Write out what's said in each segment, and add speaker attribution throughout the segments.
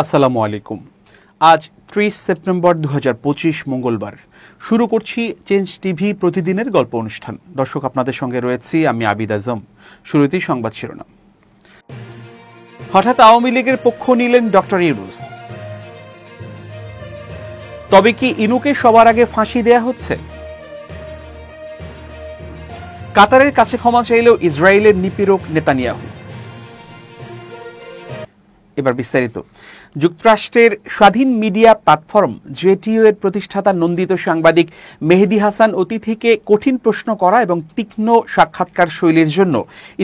Speaker 1: আসসালামু আলাইকুম। আজ 30 সেপ্টেম্বর 2025 মঙ্গলবার। শুরু করছি চেঞ্জ টিভি প্রতিদিনের গল্প অনুষ্ঠান। দর্শক, আপনাদের সঙ্গে রয়েছি আমি আবিদ আজম। শুরুতেই সংবাদ শিরোনাম। হঠাৎ আওয়ামী লীগের পক্ষ নিলেন ডক্টর ইউনূস। তবে কি ইনুকে সবার আগে ফাঁসি দেয়া হচ্ছে? কাতারের কাছে ক্ষমা চাইলেও ইসরায়েলের নিপীড়ক নেতানিয়াহু। এবার বিস্তারিত। যুক্তরাষ্ট্রের স্বাধীন মিডিয়া প্ল্যাটফর্ম জেটিইউ এর প্রতিষ্ঠাতা নন্দিত সাংবাদিক মেহেদী হাসান অতিথিকে কঠিন প্রশ্ন করা এবং তীক্ষ্ণ সাক্ষাৎকার শৈলীর জন্য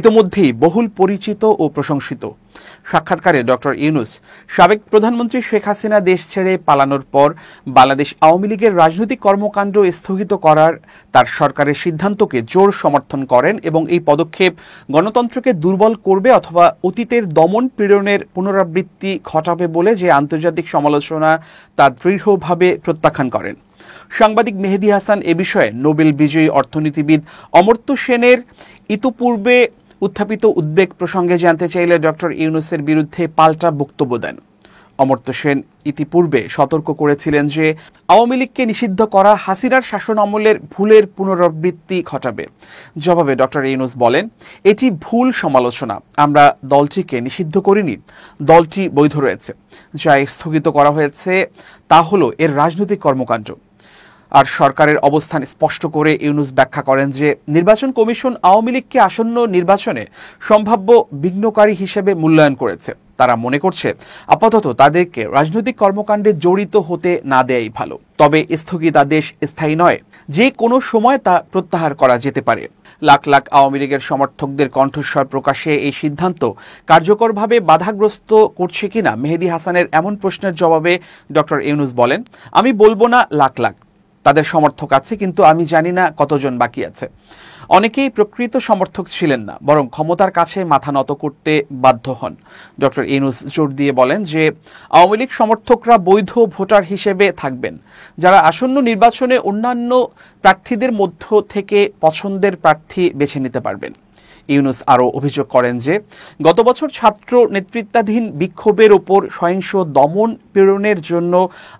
Speaker 1: ইতোমধ্যেই বহুল পরিচিত ও প্রশংসিত। সাক্ষাৎকারে ডক্টর ইউনূস সাবেক প্রধানমন্ত্রী শেখ হাসিনা দেশ ছেড়ে পালানোর পর বাংলাদেশ আওয়ামী লীগের রাজনৈতিক কর্মকাণ্ড স্থগিত করার তার সরকারের সিদ্ধান্তকে জোর সমর্থন করেন এবং এই পদক্ষেপ গণতন্ত্রকে দুর্বল করবে অথবা অতীতের দমন পীড়নের পুনরাবৃত্তি ঘটাবে বলে যে আন্তর্জাতিক সমালোচনা তা দৃঢ়ভাবে প্রত্যাখ্যান করেন। সাংবাদিক মেহেদী হাসান এ বিষয়ে নোবেল বিজয়ী অর্থনীতিবিদ অমর্ত্য সেনের ইতিপূর্বে উত্থাপিত উদ্বেগ প্রসঙ্গে জানতে চাইলে ডক্টর ইউনূসের বিরুদ্ধে পাল্টা বক্তব্য দেন। অমর্ত্য সেন ইতিপূর্বে সতর্ক করেছিলেন যে আওয়ামী লীগকে নিষিদ্ধ করা হাসিনার শাসন আমলের ভুলের পুনরাবৃত্তি ঘটাবে। জবাবে ডক্টর ইউনূস বলেন, এটি ভুল সমালোচনা। আমরা দলটিকে নিষিদ্ধ করিনি, দলটি বৈধ রয়েছে। যা স্থগিত করা হয়েছে তা হলো এর রাজনৈতিক কর্মকাণ্ড। আর সরকারের অবস্থান স্পষ্ট করে ইউনূস ব্যাখ্যা করেন যে নির্বাচন কমিশন আওয়ামী লীগকে আসন্ন নির্বাচনে সম্ভাব্য বিঘ্নকারী হিসেবে মূল্যায়ন করেছে। তারা মনে করছে আপাতত তাদেরকে রাজনৈতিক কর্মকাণ্ডে জড়িত হতে না দেয়াই ভালো। তবে স্থগিতাদেশ স্থায়ী নয়, যে কোনো সময় তা প্রত্যাহার করা যেতে পারে। লাখ লাখ আওয়ামী লীগের সমর্থকদের কণ্ঠস্বর প্রকাশে এই সিদ্ধান্ত কার্যকরভাবে বাধাগ্রস্ত করছে কিনা মেহেদী হাসানের এমন প্রশ্নের জবাবে ডক্টর ইউনূস বলেন, আমি বলবো না লাখ লাখ, তাদের সমর্থক আছে, কিন্তু আমি জানি না কতজন বাকি আছে। অনেকেই প্রকৃত সমর্থক ছিলেন না, বরং ক্ষমতার কাছে মাথা নত করতে বাধ্য হন। ডক্টর ইউনূস জোর দিয়ে বলেন যে আওয়ামী লীগ সমর্থকরা বৈধ ভোটার হিসেবে থাকবেন, যারা আসন্ন নির্বাচনে অন্যান্য প্রার্থীদের মধ্য থেকে পছন্দের প্রার্থী বেছে নিতে পারবেন। ইউনূস আরও অভিযোগ করেন যে গত বছর ছাত্র নেতৃত্বাধীন বিক্ষোভের ওপর সহিংস দমন পীড়নের জন্য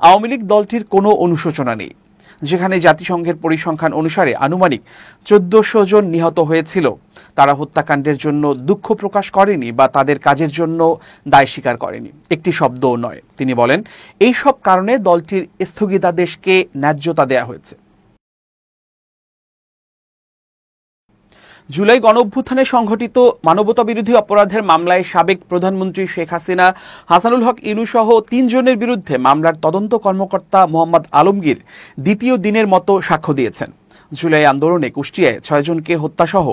Speaker 1: আওয়ামী লীগ দলটির কোনো অনুশোচনা নেই, যেখানে জাতিসংঘের পরিসংখ্যান অনুসারে আনুমানিক 1400 জন নিহত হয়েছিল। তারা হত্যাকাণ্ডের জন্য দুঃখ প্রকাশ করেনি বা তাদের কাজের জন্য দায় স্বীকার করেনি, একটি শব্দও নয়। তিনি বলেন, এই সব কারণে দলটির স্থগিতাদেশকে ন্যায্যতা দেয়া হয়েছে। জুলাই গণঅভ্যুত্থানে সংঘটিত মানবতাবিরোধী অপরাধের মামলায় সাবেক প্রধানমন্ত্রী শেখ হাসিনা, হাসানুল হক ইনু সহ 3 জনের বিরুদ্ধে মামলার তদন্ত কর্মকর্তা মোহাম্মদ আলমগীর দ্বিতীয় দিনের মতো সাক্ষ্য দিয়েছেন। জুলাই আন্দোলনে কুষ্টিয়ায় 6 জনকে হত্যাসহ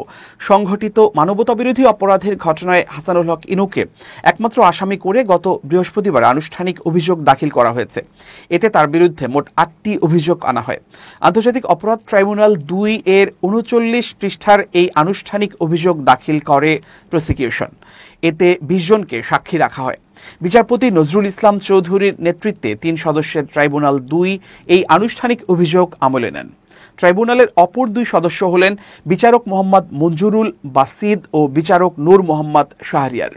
Speaker 1: সংঘটিত মানবতাবিরোধী অপরাধের ঘটনায় হাসানুল হক ইনুকে একমাত্র আসামি করে গত বৃহস্পতিবার আনুষ্ঠানিক অভিযোগ দাখিল করা হয়েছে। এতে তার বিরুদ্ধে মোট 8টি অভিযোগ আনা হয়। আন্তর্জাতিক অপরাধ ট্রাইব্যুনাল 2 এর 39 পৃষ্ঠার এই আনুষ্ঠানিক অভিযোগ দাখিল করে প্রসিকিউশন। এতে 20 জনকে সাক্ষী রাখা হয়। বিচারপতি নজরুল ইসলাম চৌধুরীর নেতৃত্বে 3 সদস্যের ট্রাইব্যুনাল 2 এই আনুষ্ঠানিক অভিযোগ আমলে নেন। ট্রাইব্যুনালের অপর 2 সদস্য হলেন বিচারক মোহাম্মদ মঞ্জুরুল বাসিদ ও বিচারক নূর মোহাম্মদ শাহরিয়ার।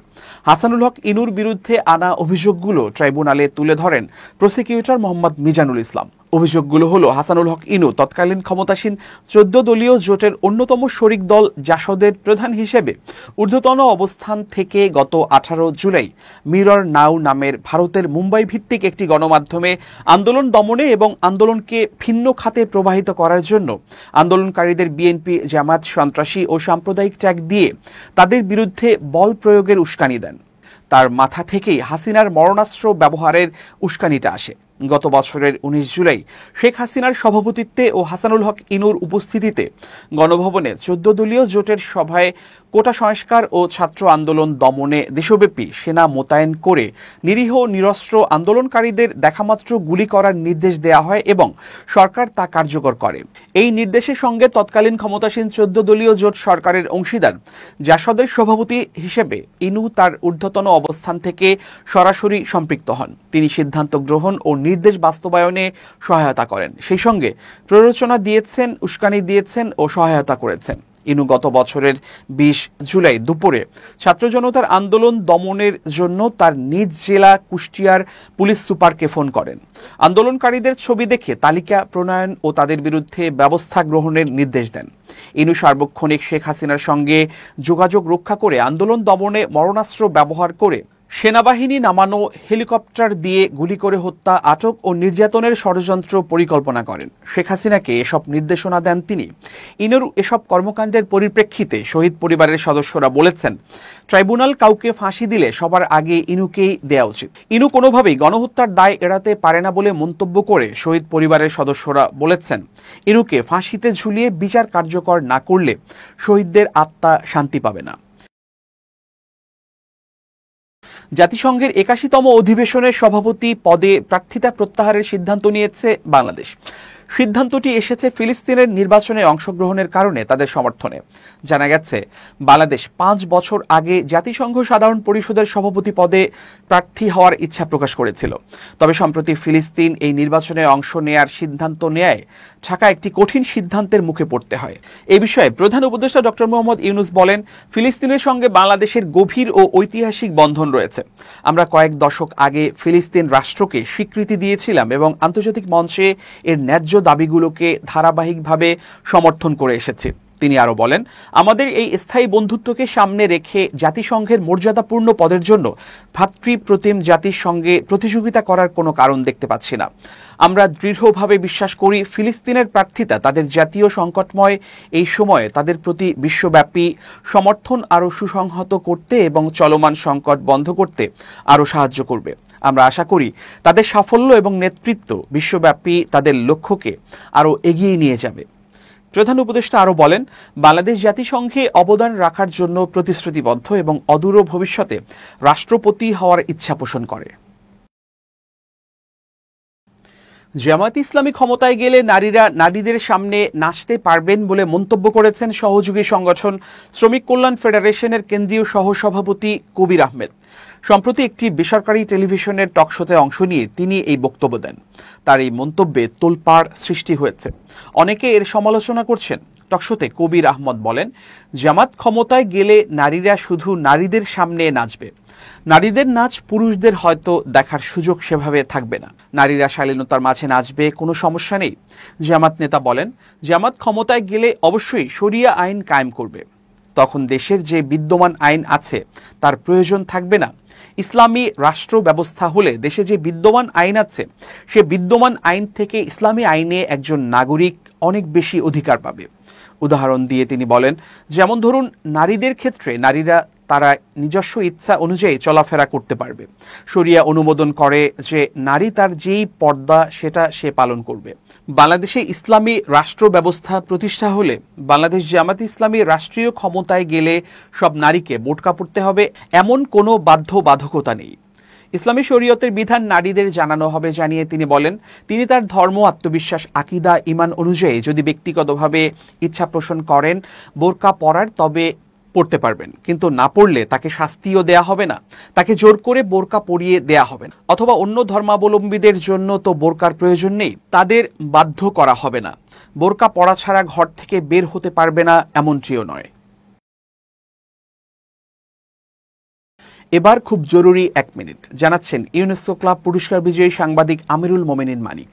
Speaker 1: হাসানুল হক ইনুর বিরুদ্ধে আনা অভিযোগগুলো ট্রাইব্যুনালে তুলে ধরেন প্রসিকিউটর মোহাম্মদ মিজানুল ইসলাম। অভিযোগগুলো হলো হাসানুল হক ইনু তৎকালীন ক্ষমতাসীন 14 দলীয় জোটের অন্যতম শরিক দল জাসদের প্রধান হিসেবে ঊর্ধ্বতন অবস্থান থেকে গত 18 জুলাই মিরর নাও নামের ভারতের মুম্বাই ভিত্তিক একটি গণমাধ্যমে আন্দোলন দমনে এবং আন্দোলনকে ভিন্ন খাতে প্রবাহিত করার জন্য আন্দোলনকারীদের বিএনপি, জামায়াত, সন্ত্রাসী ও সাম্প্রদায়িক ট্যাগ দিয়ে তাদের বিরুদ্ধে বল প্রয়োগের উস্কানি দেন। তার মাথা থেকেই হাসিনার মরণাস্ত্র ব্যবহারের উস্কানিটা আসে। গত বছরের 19 জুলাই শেখ হাসিনার সভাপতিত্বে ও হাসানুল হক ইনুর উপস্থিতিতে গণভবনে 14 দলীয় জোটের সভায় কোটা সংস্কার ও ছাত্র আন্দোলন দমনে দেশব্যাপী সেনা মোতায়েন করে নিরীহ নিরস্ত্র আন্দোলনকারীদের দেখামাত্র গুলি করার নির্দেশ দেয়া হয় এবং সরকার তা কার্যকর করে। এই নির্দেশের সঙ্গে তৎকালীন ক্ষমতাসীন 14 দলীয় জোট সরকারের অংশীদার জাসদের সভাপতি হিসেবে ইনু তার ঊর্ধ্বতন অবস্থান থেকে সরাসরি সম্পৃক্ত হন। তিনি সিদ্ধান্ত গ্রহণ ও নির্দেশ বাস্তবায়নে সহায়তা করেন, সেই সঙ্গে প্ররোচনা দিয়েছেন, উস্কানি দিয়েছেন ও সহায়তা করেছেন। ইনু গত বছরের 20 জুলাই দুপুরে ছাত্র জনতার আন্দোলন দমনের জন্য তার নিজ জেলা কুষ্টিয়ার পুলিশ সুপারকে ফোন করেন। আন্দোলনকারীদের ছবি দেখে তালিকা প্রণয়ন ও তাদের বিরুদ্ধে ব্যবস্থা গ্রহণের নির্দেশ দেন। ইনু সার্বক্ষণিক শেখ হাসিনার সঙ্গে যোগাযোগ রক্ষা করে আন্দোলন দমনে মরণাস্ত্র ব্যবহার করে সেনাবাহিনী নামানো হেলিকপ্টার দিয়ে গুলি করে হত্যা, আটক ও নির্যাতনের ষড়যন্ত্র পরিকল্পনা করেন। শেখ হাসিনাকে এসব নির্দেশনা দেন তিনি। ইনুর এসব কর্মকাণ্ডের পরিপ্রেক্ষিতে শহীদ পরিবারের সদস্যরা বলেছেন, ট্রাইব্যুনাল কাউকে ফাঁসি দিলে সবার আগে ইনুকেই দেয়া উচিত। ইনু কোনোভাবেই গণহত্যার দায় এড়াতে পারে না বলে মন্তব্য করে শহীদ পরিবারের সদস্যরা বলেছেন, ইনুকে ফাঁসিতে ঝুলিয়ে বিচার কার্যকর না করলে শহীদদের আত্মা শান্তি পাবে না। জাতিসংঘের 81তম অধিবেশনের সভাপতি পদে প্রার্থিতা প্রত্যাহারের সিদ্ধান্ত নিয়েছে বাংলাদেশ। সিদ্ধান্তটি এসেছে ফিলিস্তিনের নির্বাচনে অংশগ্রহণের কারণে তাদের সমর্থনে। জানা গেছে, বাংলাদেশ 5 বছর আগে জাতিসংঘ সাধারণ পরিষদের সভাপতি পদে প্রার্থী হওয়ার ইচ্ছা প্রকাশ করেছিল। তবে সম্প্রতি ফিলিস্তিন এই নির্বাচনে অংশ নেয়ার সিদ্ধান্ত নেয় ঢাকা একটি কঠিন সিদ্ধান্তের মুখে পড়তে হয়। এই বিষয়ে প্রধান উপদেষ্টা ডক্টর মোহাম্মদ ইউনূস বলেন, ফিলিস্তিনের সঙ্গে বাংলাদেশের গভীর ও ঐতিহাসিক বন্ধন রয়েছে। আমরা কয়েক দশক আগে ফিলিস্তিন রাষ্ট্রকে স্বীকৃতি দিয়েছিলাম এবং আন্তর্জাতিক মঞ্চে এর ন্যায্য দাবিগুলোকে ধারাবাহিকভাবে সমর্থন করে এসেছি। তিনি আরো বলেন, আমাদের এই স্থায়ী বন্ধুত্বকে সামনে রেখে জাতিসংঘের মর্যাদাপূর্ণ পদের জন্য ভ্রাতৃপ্রতিম জাতির সঙ্গে প্রতিযোগিতা করার কোনো কারণ দেখতে পাচ্ছি না। আমরা দৃঢ়ভাবে বিশ্বাস করি, ফিলিস্তিনের প্রার্থিতা তাদের জাতীয় সংকটময় এই সময়ে তাদের প্রতি বিশ্বব্যাপী সমর্থন আরও সুসংহত করতে এবং চলমান সংকট বন্ধ করতে আরও সাহায্য করবে। আমরা আশা করি তাদের সাফল্য এবং নেতৃত্ব বিশ্বব্যাপী তাদের লক্ষ্যকে আরও এগিয়ে নিয়ে যাবে। প্রধান উপদেষ্টা আরও বলেন, বাংলাদেশ জাতিসংঘে অবদান রাখার জন্য প্রতিশ্রুতিবদ্ধ এবং অদূর ভবিষ্যতে রাষ্ট্রপতি হওয়ার ইচ্ছা পোষণ করে। জামায়াত ইসলামী ক্ষমতায় গেলে নারীরা নারীদের সামনে নাচতে পারবেন বলে মন্তব্য করেছেন সহযোগী সংগঠন শ্রমিক কল্যাণ ফেডারেশনের কেন্দ্রীয় সহসভাপতি কবির আহমেদ। সম্প্রতি একটি বেসরকারি টেলিভিশনের টকশোতে অংশ নিয়ে তিনি এই বক্তব্য দেন। তার এই মন্তব্যে তোলপাড় সৃষ্টি হয়েছে, অনেকে এর সমালোচনা করছেন। টকশোতে কবির আহমদ বলেন, জামাত ক্ষমতায় গেলে নারীরা শুধু নারীদের সামনে নাচবে, নারীদের নাচ পুরুষদের হয়তো দেখার সুযোগ সেভাবে থাকবে না। নারীরা শালীনতার মাঝে নাচবে, কোনো সমস্যা নেই। জামাত নেতা বলেন, জামাত ক্ষমতায় গেলে অবশ্যই শরিয়া আইন কায়েম করবে। তখন দেশের যে বিদ্যমান আইন আছে তার প্রয়োজন থাকবে না। ইসলামী রাষ্ট্র ব্যবস্থা হলে দেশে যে বিদ্যমান আইন আছে সে বিদ্যমান আইন থেকে ইসলামী আইনে একজন নাগরিক অনেক বেশি অধিকার পাবে। উদাহরণ দিয়ে তিনি বলেন, যেমন ধরুন, নারীদের ক্ষেত্রে নারীরা তারা নিজস্ব ইচ্ছা অনুযায়ী চলাফেরা করতে পারবে। শরিয়া অনুমোদন করে যে নারী তার যেই পর্দা সেটা সে পালন করবে। বাংলাদেশে ইসলামী রাষ্ট্র ব্যবস্থা প্রতিষ্ঠা হলে বাংলাদেশ জামায়াতে ইসলামী রাষ্ট্রীয় ক্ষমতায় গেলে সব নারীকে বোরকা পরতে হবে, এমন কোনো বাধ্যবাধকতা নেই। ইসলামী শরীয়তের বিধান নারীদের জানানো হবে জানিয়ে তিনি বলেন, তিনি তার ধর্ম, আত্মবিশ্বাস, আকীদা, ঈমান অনুযায়ী যদি ব্যক্তিগতভাবে ইচ্ছা পোষণ করেন বোরকা পরার, তবে পড়তে পারবেন, কিন্তু না পড়লে তাকে শাস্তিও দেয়া হবে না, তাকে জোর করে বোরকা পরিয়ে দেয়া হবে না। অথবা অন্য ধর্মাবলম্বীদের জন্য তো বোরকার প্রয়োজন নেই, তাদের বাধ্য করা হবে না। বোরকা পরা ছাড়া ঘর থেকে বের হতে পারবে না, এমনটিও নয়। এবার খুব জরুরি 1 মিনিট জানাচ্ছেন ইউনেস্কো ক্লাব পুরস্কার বিজয়ী সাংবাদিক আমিরুল মোমেনিন মানিক।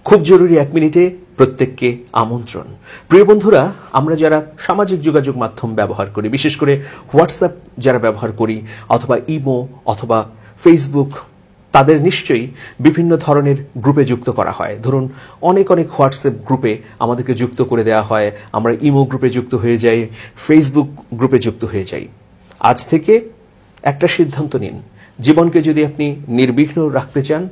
Speaker 2: খুব জরুরি 1 মিনিটে প্রত্যেককে আমন্ত্রণ। প্রিয় বন্ধুরা, আমরা যারা সামাজিক যোগাযোগ মাধ্যম ব্যবহার করি, বিশেষ করে হোয়াটসঅ্যাপ যারা ব্যবহার করি অথবা ইমো অথবা ফেসবুক, তাদের নিশ্চয়ই বিভিন্ন ধরনের গ্রুপে যুক্ত করা হয়। ধরুন, অনেক হোয়াটসঅ্যাপ গ্রুপে আমাদেরকে যুক্ত করে দেওয়া হয়, আমরা ইমো গ্রুপে যুক্ত হয়ে যাই, ফেসবুক গ্রুপে যুক্ত হয়ে যাই। আজ থেকে একটা সিদ্ধান্ত নিন, জীবনকে যদি আপনি নির্বিঘ্ন রাখতে চান,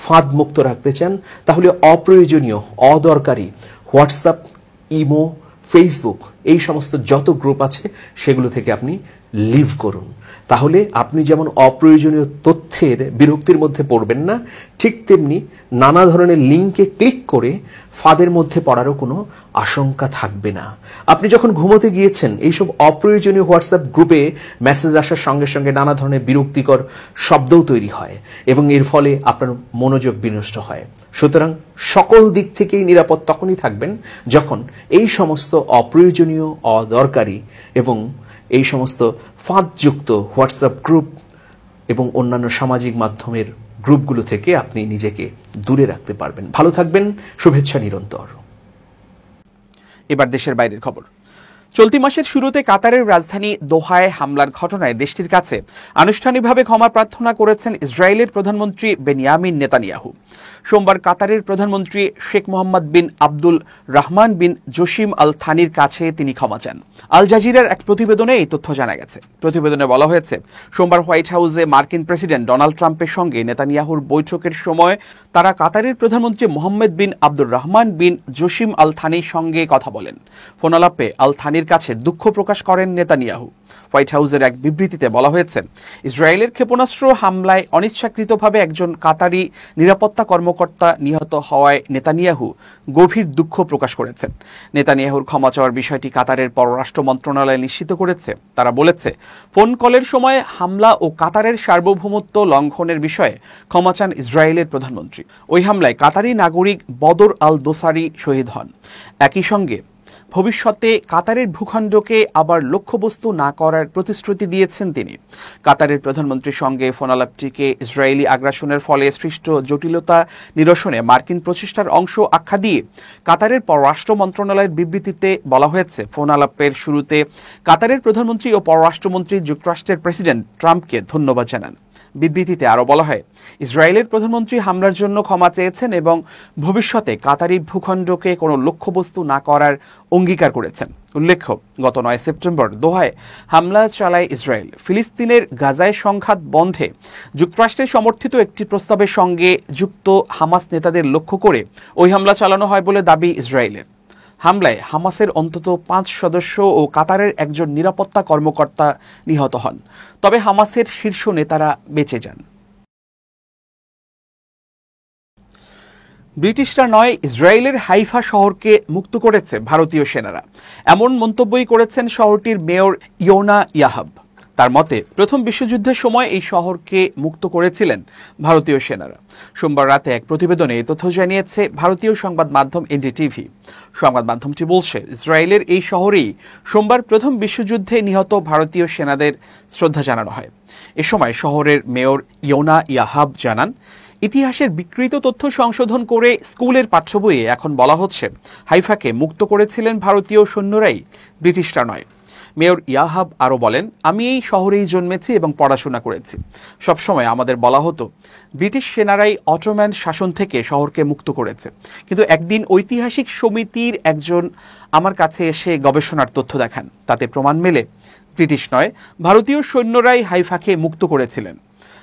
Speaker 2: ফাঁদ মুক্ত রাখতে চান, তাহলে অপ্রয়োজনীয়, অদরকারি হোয়াটসঅ্যাপ, ইমো, ফেসবুক এই সমস্ত যত গ্রুপ আছে সেগুলো থেকে আপনি লিভ করুন। তাহলে আপনি যেমন অপ্রয়োজনীয় তথ্যের বিরক্তির মধ্যে পড়বেন না, ঠিক তেমনি নানা ধরনের লিঙ্কে ক্লিক করে ফাঁদের মধ্যে পড়ারও কোনো আশঙ্কা থাকবে না। আপনি যখন ঘুমোতে গিয়েছেন, এইসব অপ্রয়োজনীয় হোয়াটসঅ্যাপ গ্রুপে মেসেজ আসার সঙ্গে সঙ্গে নানা ধরনের বিরক্তিকর শব্দও তৈরি হয় এবং এর ফলে আপনার মনোযোগ বিনষ্ট হয়। সুতরাং সকল দিক থেকেই নিরাপদ তখনই থাকবেন যখন এই সমস্ত অপ্রয়োজনীয়, অদরকারি এবং এই সমস্ত ফাঁদযুক্ত হোয়াটসঅ্যাপ গ্রুপ এবং অন্যান্য সামাজিক মাধ্যমের গ্রুপগুলো থেকে আপনি নিজেকে দূরে রাখতে পারবেন। ভালো থাকবেন, শুভেচ্ছা নিরন্তর।
Speaker 1: এবার দেশের বাইরের খবর। চলতি মাসের শুরুতে কাতারের রাজধানী দোহায় হামলার ঘটনায় দেশটির কাছে আনুষ্ঠানিকভাবে ক্ষমা প্রার্থনা করেছেন ইসরায়েলের প্রধানমন্ত্রী বেনিয়ামিন নেতানিয়াহু। সোমবার কাতারের প্রধানমন্ত্রী শেখ মোহাম্মদ বিন আব্দুল রহমান বিন জসিম আল থানির কাছে তিনি ক্ষমা চান। আল জাজিরার এক প্রতিবেদনে এই তথ্য জানা গেছে। প্রতিবেদনে বলা হয়েছে, সোমবার হোয়াইট হাউসে মার্কিন প্রেসিডেন্ট ডোনাল্ড ট্রাম্পের সঙ্গে নেতানিয়াহুর বৈঠকের সময় তারা কাতারের প্রধানমন্ত্রী মোহাম্মদ বিন আব্দুর রহমান বিন জসিম আল থানির সঙ্গে কথা বলেন। ফোনালাপে আল থানির কাছে দুঃখ প্রকাশ করেন নেতানিয়াহু। হোয়াইট হাউসের এক বিবৃতিতে বলা হয়েছে, ইসরায়েলের ক্ষেপণাস্ত্র হামলায় অনিচ্ছাকৃতভাবে একজন কাতারি নিরাপত্তা কর্মকর্তা নিহত হওয়ায় নেতানিয়াহু গভীর দুঃখ প্রকাশ করেছেন। নেতানিয়াহুর ক্ষমা চাওয়ার বিষয়টি কাতারের পররাষ্ট্র মন্ত্রণালয় নিশ্চিত করেছে। তারা বলেছে, ফোন কলের সময় হামলা ও কাতারের সার্বভৌমত্ব লঙ্ঘনের বিষয়ে ক্ষমা চান ইসরায়েলের প্রধানমন্ত্রী। ওই হামলায় কাতারি নাগরিক বদর আল দোসারি শহীদ হন। একই সঙ্গে ভবিষ্যতে কাতারের ভূখণ্ডকে আবার লক্ষ্যবস্তু না করার প্রতিশ্রুতি দিয়েছেন তিনি। কাতারের প্রধানমন্ত্রীর সঙ্গে ফোনালাপটিকে ইসরায়েলি আগ্রাসনের ফলে সৃষ্ট জটিলতা নিরসনে মার্কিন প্রচেষ্টার অংশ আখ্যা দিয়ে কাতারের পররাষ্ট্র মন্ত্রণালয়ের বিবৃতিতে বলা হয়েছে, ফোনালাপের শুরুতে কাতারের প্রধানমন্ত্রী ও পররাষ্ট্রমন্ত্রী যুক্তরাষ্ট্রের প্রেসিডেন্ট ট্রাম্পকে ধন্যবাদ জানান। বিবৃতিতে আরও বলা হয়, ইসরায়েলের প্রধানমন্ত্রী হামলার জন্য ক্ষমা চেয়েছেন এবং ভবিষ্যতে কাতারি ভূখণ্ডকে কোনো লক্ষ্যবস্তু না করার অঙ্গীকার করেছেন। উল্লেখ্য, গত 9 সেপ্টেম্বর দোহায় হামলা চালায় ইসরায়েল। ফিলিস্তিনের গাজায় সংঘাত বন্ধে যুক্তরাষ্ট্রের সমর্থিত একটি প্রস্তাবের সঙ্গে যুক্ত হামাস নেতাদের লক্ষ্য করে ওই হামলা চালানো হয় বলে দাবি ইসরায়েলের। হামলায় হামাসের অন্তত 5 সদস্য ও কাতারের একজন নিরাপত্তা কর্মকর্তা নিহত হন। তবে হামাসের শীর্ষ নেতারা বেঁচে যান। ব্রিটিশরা নয়, ইসরায়েলের হাইফা শহরকে মুক্ত করেছে ভারতীয় সেনারা। এমন মন্তব্যই করেছেন শহরটির মেয়র ইয়োনা ইয়াহাব। তার মতে, প্রথম বিশ্বযুদ্ধের সময় এই শহরকে মুক্ত করেছিলেন ভারতীয় সেনারা। সোমবার রাতে এক প্রতিবেদনে এই তথ্য জানিয়েছে ভারতীয় সংবাদ মাধ্যম এনডিটিভি। সংবাদ মাধ্যমটি বলছে, ইসরায়েলের এই শহরেই সোমবার প্রথম বিশ্বযুদ্ধে নিহত ভারতীয় সেনাদের শ্রদ্ধা জানানো হয়। এ সময় শহরের মেয়র ইয়োনা ইয়াহাব জানান, ইতিহাসের বিকৃত তথ্য সংশোধন করে স্কুলের পাঠ্য বইয়ে এখন বলা হচ্ছে হাইফাকে মুক্ত করেছিলেন ভারতীয় সৈন্যরাই, ব্রিটিশরা নয়। মেয়র ইয়াহাব আরও বলেন, আমি এই শহরেই জন্মেছি এবং পড়াশোনা করেছি। সবসময় আমাদের বলা হতো ব্রিটিশ সেনারাই অটোম্যান শাসন থেকে শহরকে মুক্ত করেছে, কিন্তু একদিন ঐতিহাসিক সমিতির একজন আমার কাছে এসে গবেষণার তথ্য দেখান। তাতে প্রমাণ মেলে ব্রিটিশ নয়, ভারতীয় সৈন্যরাই হাইফাকে মুক্ত করেছিলেন।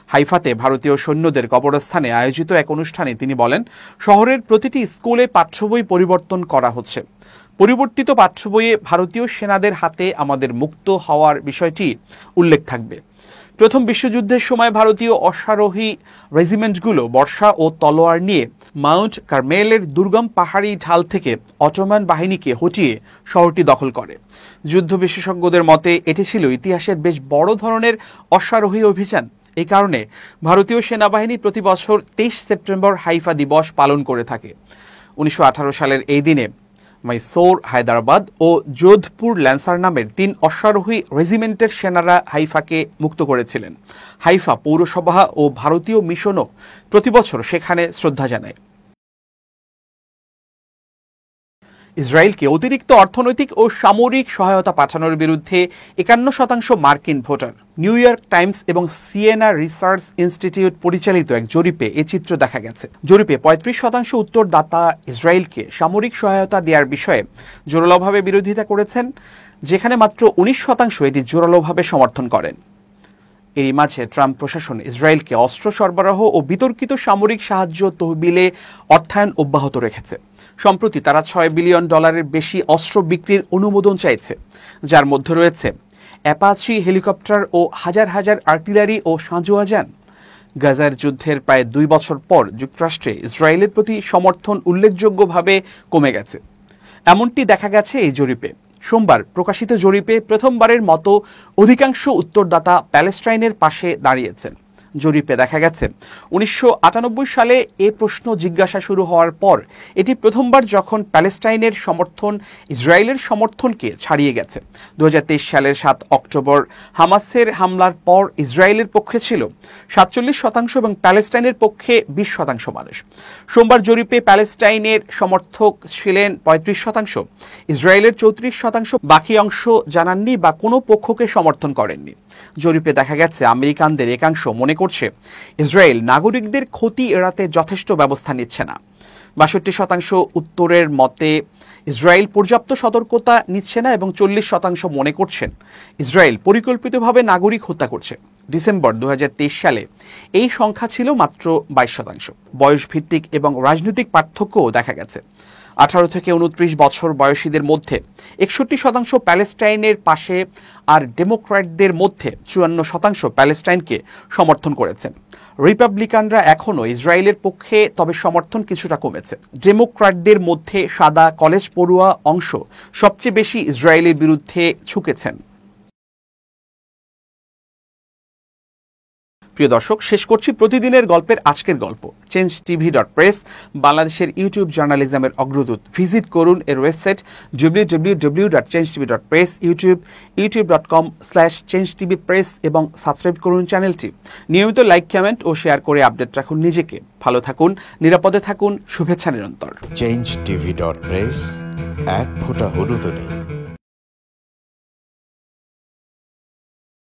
Speaker 1: হাইফাতে ভারতীয় সৈন্যদের কবরস্থানে আয়োজিত এক অনুষ্ঠানে তিনি বলেন, শহরের প্রতিটি স্কুলে পাঠ্য বই পরিবর্তন করা হচ্ছে। পরিবর্তিত পাঠ্য বইয়ে ভারতীয় সেনাদের হাতে আমাদের মুক্ত হওয়ার বিষয়টি উল্লেখ থাকবে। প্রথম বিশ্বযুদ্ধের সময় ভারতীয় অশ্বারোহী রেজিমেন্টগুলো বর্শা ও তলোয়ার নিয়ে মাউন্ট কার্মেলের দুর্গম পাহাড়ি ঢাল থেকে অটোমান বাহিনীকে হটিয়ে শহরটি দখল করে। যুদ্ধ বিশেষজ্ঞদের মতে এটি ছিল ইতিহাসের বেশ বড় ধরনের অশ্বারোহী অভিযান। এই কারণে ভারতীয় সেনাবাহিনী প্রতি বছর 23 সেপ্টেম্বর হাইফা দিবস পালন করে থাকে। 1918 সালের এই দিনে মাইসোর, হায়দ্রাবাদ ও যোধপুর ল্যান্সার নামের 3 অশ্বারোহী রেজিমেন্টের সেনারা হাইফাকে মুক্ত করেছিলেন। হাইফা পৌরসভা ও ভারতীয় মিশনও প্রতি বছর সেখানে শ্রদ্ধা জানায়। ইসরায়েলকে অতিরিক্ত অর্থনৈতিক ও সামরিক সহায়তা পাঠানোর বিরুদ্ধে 51% মার্কিন ভোটার। নিউ ইয়র্ক টাইমস এবং সিয়েনা রিসার্চ ইনস্টিটিউট পরিচালিত এক জরিপে এ চিত্র দেখা গেছে। জরিপে 35% উত্তরদাতা ইসরায়েলকে সামরিক সহায়তা দেওয়ার বিষয়ে জোরালোভাবে বিরোধিতা করেছেন, যেখানে মাত্র 19% এটি জোরালোভাবে সমর্থন করেন। এরই মাঝে ট্রাম্প প্রশাসন ইসরায়েলকে অস্ত্র সরবরাহ ও বিতর্কিত সামরিক সাহায্য তহবিলে অর্থায়ন অব্যাহত রেখেছে। সম্প্রতি তারা $6 বিলিয়ন বেশি অস্ত্র বিক্রির অনুমোদন চাইছে, যার মধ্যে রয়েছে অ্যাপাচি হেলিকপ্টার ও হাজার হাজার আর্টিলারি ও সাঁজোয়া যান। গাজার যুদ্ধের প্রায় 2 বছর পর যুক্তরাষ্ট্রে ইসরায়েলের প্রতি সমর্থন উল্লেখযোগ্যভাবে কমে গেছে, এমনটি দেখা গেছে এই জরিপে। সোমবার প্রকাশিত জরিপে প্রথমবারের মতো অধিকাংশ উত্তরদাতা প্যালেস্টাইনের পাশে দাঁড়িয়েছেন। জরিপে দেখা গেছে 1998 সালে এ প্রশ্ন জিজ্ঞাসা শুরু হওয়ার পর এটি প্রথমবার যখন প্যালেস্টাইনের সমর্থন ইসরায়েলের সমর্থনকে ছাড়িয়ে গেছে। 2023 সালের 7 অক্টোবর হামাসের হামলার পর ইসরায়েলের পক্ষে ছিল 47% এবং প্যালেস্টাইনের পক্ষে 20% মানুষ। সোমবার জরিপে প্যালেস্টাইনের সমর্থক ছিলেন 35%, ইসরায়েলের 34%, বাকি অংশ জানাননি বা কোনো পক্ষকে সমর্থন করেননি। জরিপে দেখা গেছে আমেরিকানদের একাংশ মনে করছে ইসরায়েল নাগরিকদের ক্ষতি এড়াতে যথেষ্ট ব্যবস্থা নিচ্ছে না। 62% উত্তরের মতে ইসরায়েল পর্যাপ্ত সতর্কতা নিচ্ছে না এবং 40% মনে করছেন ইসরায়েল পরিকল্পিতভাবে নাগরিক হত্যা করছে। ডিসেম্বর 2023 সালে এই সংখ্যা ছিল মাত্র 22%। বয়সভিত্তিক এবং রাজনৈতিক পার্থক্যও দেখা গেছে। 18 থেকে 29 বছর বয়সীদের মধ্যে 61% প্যালেস্টাইনের পাশে আর ডেমোক্র্যাটদের মধ্যে 54% প্যালেস্টাইনকে সমর্থন করেছেন। রিপাবলিকানরা এখনও ইসরায়েলের পক্ষে, তবে সমর্থন কিছুটা কমেছে। ডেমোক্র্যাটদের মধ্যে সাদা কলেজ পড়ুয়া অংশ সবচেয়ে বেশি ইসরায়েলের বিরুদ্ধে ঝুঁকেছেন। প্রিয় দর্শক, শেষ করছি প্রতিদিনের গল্পের আজকের গল্প। changetv.press বাংলাদেশের ইউটিউব জার্নালিজমের অগ্রদূত। ভিজিট করুন এর ওয়েবসাইট www.changetv.press, youtube.com/changetvpress এবং সাবস্ক্রাইব করুন চ্যানেলটি। নিয়মিত লাইক, কমেন্ট ও শেয়ার করে আপডেট রাখুন নিজেকে। ভালো থাকুন, নিরাপদে থাকুন, শুভেচ্ছা নিরন্তর।
Speaker 3: changetv.press, এক ফোঁটা হলুদও নেই।